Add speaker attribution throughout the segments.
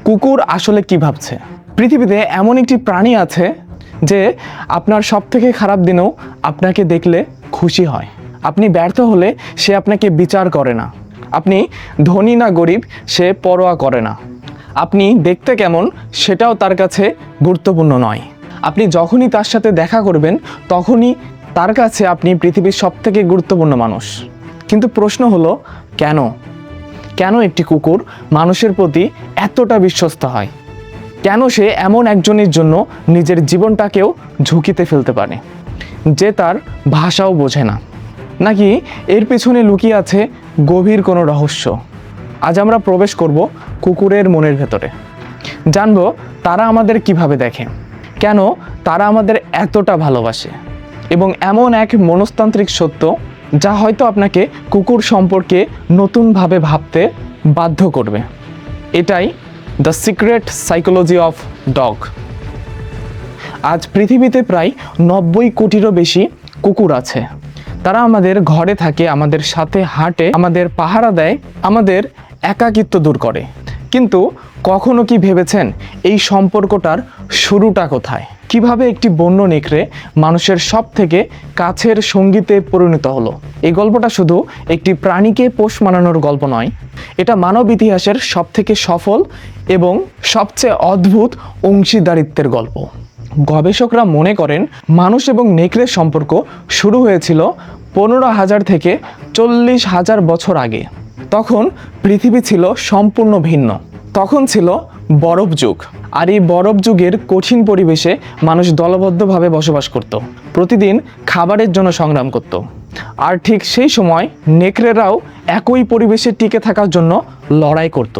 Speaker 1: কুকুর আসলে কি ভাবছে? পৃথিবীতে এমন একটি প্রাণী আছে যে আপনার সবথেকে খারাপ দিনেও আপনাকে দেখলে খুশি হয়। আপনি ব্যর্থ হলে সে আপনাকে বিচার করে না। আপনি ধনী না গরিব সে পরোয়া করে না। আপনি দেখতে কেমন সেটাও তার কাছে গুরুত্বপূর্ণ নয়। আপনি যখনই তার সাথে দেখা করবেন তখনই তার কাছে আপনি পৃথিবীর সবথেকে গুরুত্বপূর্ণ মানুষ। কিন্তু প্রশ্ন হলো কেন? কেন একটি কুকুর মানুষের প্রতি এতটা বিশ্বস্ত হয়? কেন সে এমন একজনের জন্য নিজের জীবনটাকেও ঝুঁকিতে ফেলতে পারে যে তার ভাষাও বোঝে না? নাকি এর পেছনে লুকিয়ে আছে গভীর কোনো রহস্য? আজ আমরা প্রবেশ করব কুকুরের মনের ভেতরে। জানবো তারা আমাদের কিভাবে দেখে, কেন তারা আমাদের এতটা ভালোবাসে, এবং এমন এক মনস্তান্ত্রিক সত্য যা হয়তো আপনাকে কুকুর সম্পর্কে নতুনভাবে ভাবতে বাধ্য করবে। এটাই the secret psychology of dog. আজ পৃথিবীতে প্রায় 90 কোটিরও বেশি কুকুর আছে। তারা আমাদের ঘরে থাকে, আমাদের সাথে হাঁটে, আমাদের পাহারা দেয়, আমাদের একাকিত্ব দূর করে। কিন্তু কখনো কি ভেবেছেন এই সম্পর্কটার শুরুটা কোথায়? কিভাবে একটি বন্য নেকড়ে মানুষের সব থেকে কাছের সঙ্গীতে পরিণত হলো? এই গল্পটা শুধু একটি প্রাণীকে পোষ মানানোর গল্প নয়, এটা মানব ইতিহাসের সব থেকে সফল এবং সবচেয়ে অদ্ভুত অংশীদারিত্বের গল্প। গবেষকরা মনে করেন মানুষ এবং নেকড়ের সম্পর্ক শুরু হয়েছিল 15,000 থেকে 40,000 বছর আগে। তখন পৃথিবী ছিল সম্পূর্ণ ভিন্ন। তখন ছিল বরফ যুগ, আর এই বরফ যুগের কঠিন পরিবেশে মানুষ দলবদ্ধভাবে বসবাস করত, প্রতিদিন খাবারের জন্য সংগ্রাম করত। আর ঠিক সেই সময় নেকড়েরাও একই পরিবেশে টিকে থাকার জন্য লড়াই করত।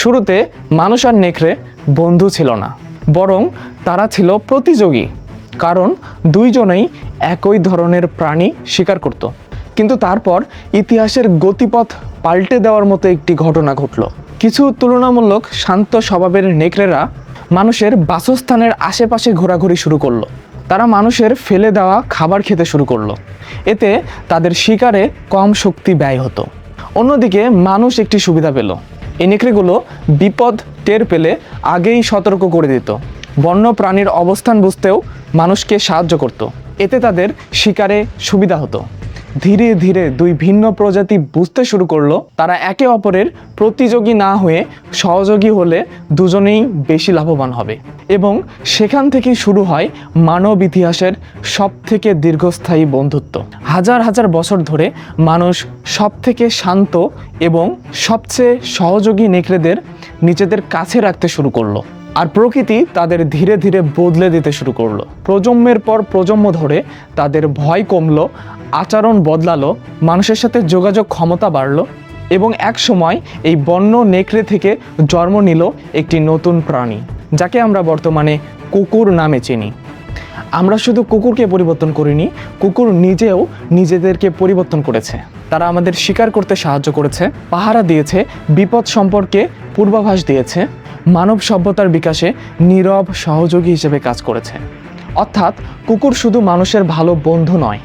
Speaker 1: শুরুতে মানুষ আর নেকড়ে বন্ধু ছিল না, বরং তারা ছিল প্রতিযোগী, কারণ দুইজনেই একই ধরনের প্রাণী শিকার করত। কিন্তু তারপর ইতিহাসের গতিপথ পাল্টে দেওয়ার মতো একটি ঘটনা ঘটল। কিছু তুলনামূলক শান্ত স্বভাবের নেকড়েরা মানুষের বাসস্থানের আশেপাশে ঘোরাঘুরি শুরু করলো। তারা মানুষের ফেলে দেওয়া খাবার খেতে শুরু করলো। এতে তাদের শিকারে কম শক্তি ব্যয় হতো। অন্যদিকে মানুষ একটি সুবিধা পেল। এই নেকড়েগুলো বিপদ টের পেলে আগেই সতর্ক করে দিত। বন্য প্রাণীর অবস্থান বুঝতেও মানুষকে সাহায্য করত। এতে তাদের শিকারে সুবিধা হতো। ধীরে ধীরে দুই ভিন্ন প্রজাতি বুঝতে শুরু করলো তারা একে অপরের প্রতিযোগী না হয়ে সহযোগী হলে দুজনেই বেশি লাভবান হবে। এবং সেখান থেকেই শুরু হয় মানব ইতিহাসের সবথেকে দীর্ঘস্থায়ী বন্ধুত্ব। হাজার হাজার বছর ধরে মানুষ সবথেকে শান্ত এবং সবচেয়ে সহযোগী নেকড়েদের নিজেদের কাছে রাখতে শুরু করলো, আর প্রকৃতি তাদের ধীরে ধীরে বদলে দিতে শুরু করলো। প্রজন্মের পর প্রজন্ম ধরে তাদের ভয় কমলো, আচরণ বদলালো, মানুষের সাথে যোগাযোগ ক্ষমতা বাড়লো, এবং এক সময় এই বন্য নেকড়ে থেকে জন্ম নিল একটি নতুন প্রাণী, যাকে আমরা বর্তমানে কুকুর নামে চিনি। আমরা শুধু কুকুরকে পরিবর্তন করিনি, কুকুর নিজেও নিজেদেরকে পরিবর্তন করেছে। তারা আমাদের শিকার করতে সাহায্য করেছে, পাহারা দিয়েছে, বিপদ সম্পর্কে পূর্বাভাস দিয়েছে, মানব সভ্যতার বিকাশে নীরব সহযোগী হিসেবে কাজ করেছে। অর্থাৎ কুকুর শুধু মানুষের ভালো বন্ধু নয়,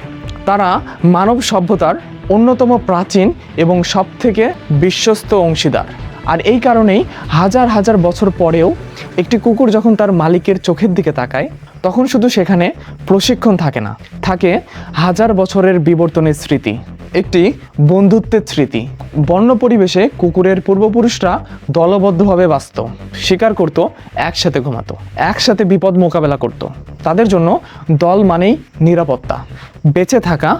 Speaker 1: তারা মানব সভ্যতার অন্যতম প্রাচীন এবং সবথেকে বিশ্বস্ত অংশীদার। আর এই কারণেই হাজার হাজার বছর পরেও একটি কুকুর যখন তার মালিকের চোখের দিকে তাকায়, তখন শুধু সেখানে প্রশিক্ষণ থাকে না, থাকে হাজার বছরের বিবর্তনের স্মৃতি, একটি বন্ধুত্বের স্মৃতি। বন্য পরিবেশে কুকুরের পূর্বপুরুষরা দলবদ্ধভাবে বাঁচত, শিকার করত, একসাথে ঘুমাতো, একসাথে বিপদ মোকাবেলা করত। তাদের জন্য দল মানেই নিরাপত্তা, বেঁচে থাকা,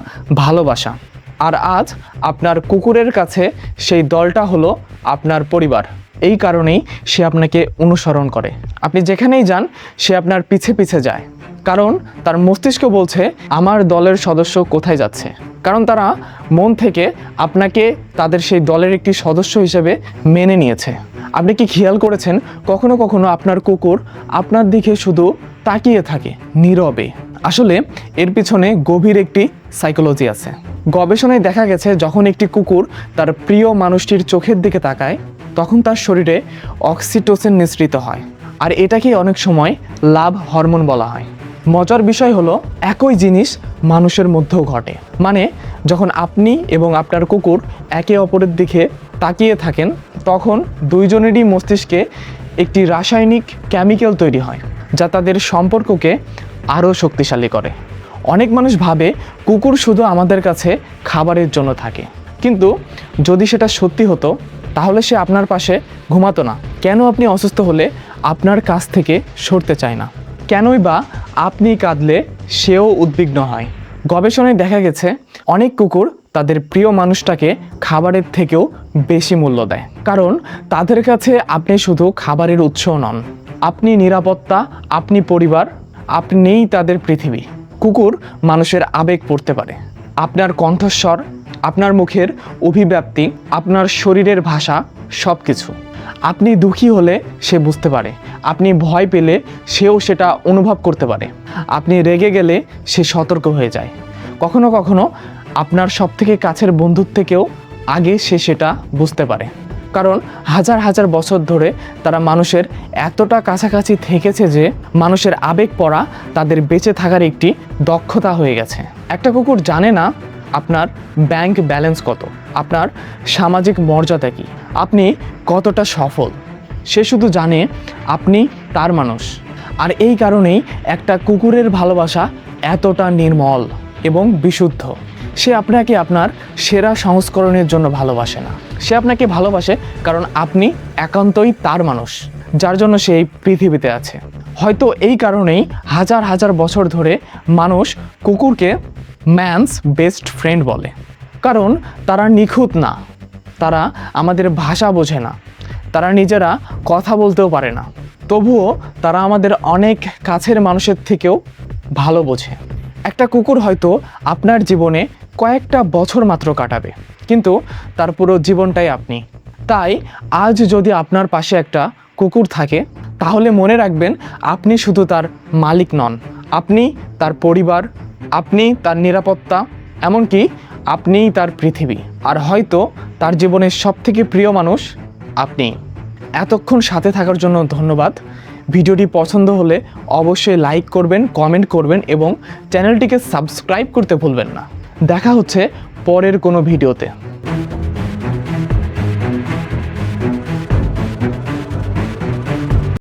Speaker 1: ভালোবাসা। আর আজ আপনার কুকুরের কাছে সেই দলটা হলো আপনার পরিবার। এই কারণেই সে আপনাকে অনুসরণ করে। আপনি যেখানেই যান সে আপনার পিছে পিছে যায়, কারণ তার মস্তিষ্ক বলছে আমার দলের সদস্য কোথায় যাচ্ছে। কারণ তারা মন থেকে আপনাকে তাদের সেই দলের একটি সদস্য হিসেবে মেনে নিয়েছে। আপনি কি খেয়াল করেছেন কখনো কখনো আপনার কুকুর আপনার দিকে শুধু তাকিয়ে থাকে নীরবে? আসলে এর পিছনে গভীর একটি সাইকোলজি আছে। গবেষণায় দেখা গেছে যখন একটি কুকুর তার প্রিয় মানুষটির চোখের দিকে তাকায়, তখন তার শরীরে অক্সিটোসিন নিঃসৃত হয়, আর এটাকেই অনেক সময় লাভ হরমোন বলা হয়। মজার বিষয় হলো একই জিনিস মানুষের মধ্যেও ঘটে। মানে যখন আপনি এবং আপনার কুকুর একে অপরের দিকে তাকিয়ে থাকেন, তখন দুইজনেরই মস্তিষ্কে একটি রাসায়নিক কেমিক্যাল তৈরি হয় যা তাদের সম্পর্ককে আরও শক্তিশালী করে। অনেক মানুষ ভাবে কুকুর শুধু আমাদের কাছে খাবারের জন্য থাকে, কিন্তু যদি সেটা সত্যি হতো তাহলে সে আপনার পাশে ঘুমাতো না। কেন আপনি অসুস্থ হলে আপনার কাছ থেকে সরতে চায় না? কেনই বা আপনি কাঁদলে সেও উদ্বিগ্ন হয়? গবেষণায় দেখা গেছে অনেক কুকুর তাদের প্রিয় মানুষটাকে খাবারের থেকেও বেশি মূল্য দেয়, কারণ তাদের কাছে আপনি শুধু খাবারের উৎস নন, আপনি নিরাপত্তা, আপনি পরিবার, আপনিই তাদের পৃথিবী। কুকুর মানুষের আবেগ পড়তে পারে। আপনার কণ্ঠস্বর, আপনার মুখের অভিব্যক্তি, আপনার শরীরের ভাষা, সব কিছু। আপনি দুঃখী হলে সে বুঝতে পারে, আপনি ভয় পেলে সেও সেটা অনুভব করতে পারে, আপনি রেগে গেলে সে সতর্ক হয়ে যায়। কখনো কখনো আপনার সবথেকে কাছের বন্ধুর থেকেও আগে সে সেটা বুঝতে পারে, কারণ হাজার হাজার বছর ধরে তারা মানুষের এতটা কাছাকাছি থেকেছে যে মানুষের আবেগ পড়া তাদের বেঁচে থাকার একটি দক্ষতা হয়ে গেছে। একটা কুকুর জানে না আপনার ব্যাংক ব্যালেন্স কত, আপনার সামাজিক মর্যাদা কী, আপনি কতটা সফল। সে শুধু জানে আপনি তার মানুষ। আর এই কারণেই একটা কুকুরের ভালোবাসা এতটা নির্মল এবং বিশুদ্ধ। সে আপনাকে আপনার সেরা সংস্করণের জন্য ভালোবাসে না, সে আপনাকে ভালোবাসে কারণ আপনি একান্তই তার মানুষ, যার জন্য সে এই পৃথিবীতে আছে। হয়তো এই কারণেই হাজার হাজার বছর ধরে মানুষ কুকুরকে ম্যানস বেস্ট ফ্রেন্ড বলে, কারণ তারা নিখুঁত না, তারা আমাদের ভাষা বোঝে না, তারা নিজেরা কথা বলতেও পারে না, তবুও তারা আমাদের অনেক কাছের মানুষের থেকেও ভালো বোঝে। একটা কুকুর হয়তো আপনার জীবনে কয়েকটা বছর মাত্র কাটাবে, কিন্তু তার পুরো জীবনটাই আপনি। তাই আজ যদি আপনার পাশে একটা কুকুর থাকে, তাহলে মনে রাখবেন আপনি শুধু তার মালিক নন, আপনি তার পরিবার, আপনি তার নিরাপত্তা, এমনকি আপনিই তার পৃথিবী। আর হয়তো তার জীবনের সবথেকে প্রিয় মানুষ আপনি। এতক্ষণ সাথে থাকার জন্য ধন্যবাদ। ভিডিওটি পছন্দ হলে অবশ্যই লাইক করবেন, কমেন্ট করবেন এবং চ্যানেলটিকে সাবস্ক্রাইব করতে ভুলবেন না। দেখা হচ্ছে পরের কোনো ভিডিওতে।